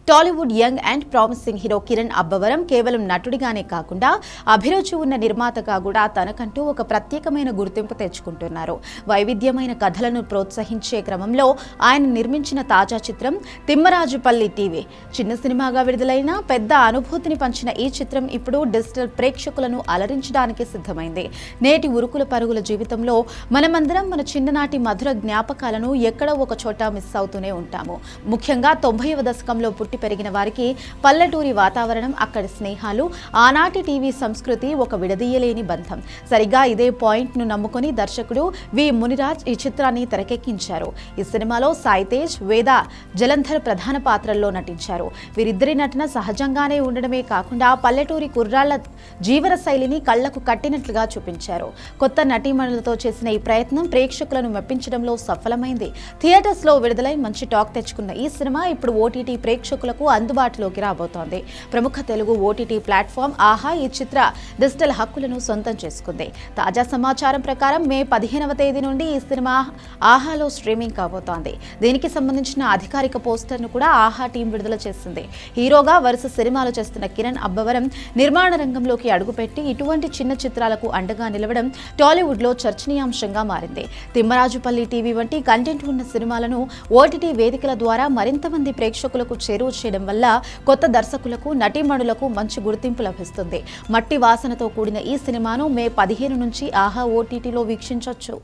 Tollywood young and promising hero Kiran Abbavaram కేవలం నటుడిగానే కాకుండా అభిరుచి ఉన్న నిర్మాతగా కూడా తనకంటూ ఒక ప్రత్యేకమైన గుర్తింపు తెచ్చుకుంటున్నారు. వైవిధ్యమైన కథలను ప్రోత్సహించే క్రమంలో ఆయన నిర్మించిన తాజా చిత్రం తిమ్మరాజుపల్లి టీవీ చిన్న సినిమాగా విడుదలైన పెద్ద అనుభూతిని పంచిన ఈ చిత్రం ఇప్పుడు డిజిటల్ ప్రేక్షకులను అలరించడానికి సిద్ధమైంది. నేటి ఉరుకుల పరుగుల జీవితంలో మనమందరం మన చిన్ననాటి మధుర జ్ఞాపకాలను ఎక్కడో ఒక చోట మిస్ అవుతూనే ఉంటాము. ముఖ్యంగా 90వ దశకంలో పుట్టి పెరిగిన వారికి పల్లెటూరి వాతావరణం, అక్కడి స్నేహాలు, ఆనాటి టీవీ సంస్కృతి ఒక విడదీయలేని బంధం. సరిగా ఇదే పాయింట్ ను నమ్ముకొని దర్శకుడు వి మునిరాజ్ ఈ చిత్రాన్ని తెరకెక్కించారు. ఈ సినిమాలో సాయి తేజ్, వేద, జలంధర్ ప్రధాన పాత్రల్లో నటించారు. వీరిద్దరి నటన సహజంగానే ఉండడమే కాకుండా పల్లెటూరి కుర్రాళ్ల జీవన శైలిని కళ్లకు కట్టినట్లుగా చూపించారు. కొత్త నటీమణులతో చేసిన ఈ ప్రయత్నం ప్రేక్షకులను మెప్పించడంలో సఫలమైంది. థియేటర్స్ లో విడుదలై మంచి టాక్ తెచ్చుకున్న ఈ సినిమా ఇప్పుడు ఓటీటీ ప్రేక్షకులకు అందుబాటులోకి రాబోతోంది. ప్రముఖ తెలుగు ఓటీటీ ప్లాట్ఫామ్ ఆహా ఈ చిత్ర డిజిటల్ హక్కులను సొంతం చేసుకుంది. తాజా సమాచారం ప్రకారం మే 15వ తేదీ నుండి ఈ సినిమా ఆహాలో స్ట్రీమింగ్ కాబోతోంది. దీనికి సంబంధించిన అధికారిక పోస్టర్ను కూడా ఆహా టీం విడుదల చేసింది. హీరోగా వరుస సినిమాలు చేస్తున్న కిరణ్ అబ్బవరం నిర్మాణ రంగంలోకి అడుగుపెట్టి ఇటువంటి చిన్న చిత్రాలకు అండగా నిలవడం టాలీవుడ్ లో చర్చనీయాంశంగా మారింది. తిమ్మరాజుపల్లి టీవీ వంటి కంటెంట్ ఉన్న సినిమాలను ఓటీటీ వేదికల ద్వారా మరింత మంది ప్రేక్షకులకు చేరువ చేయడం వల్ల కొత్త దర్శకులకు, నటీమణులకు మంచి గుర్తింపు లభిస్తుంది. మట్టి వాసనతో కూడిన ఈ సినిమాను మే 15 నుంచి ఆహా ఓటీటీలో వీక్షించొచ్చు.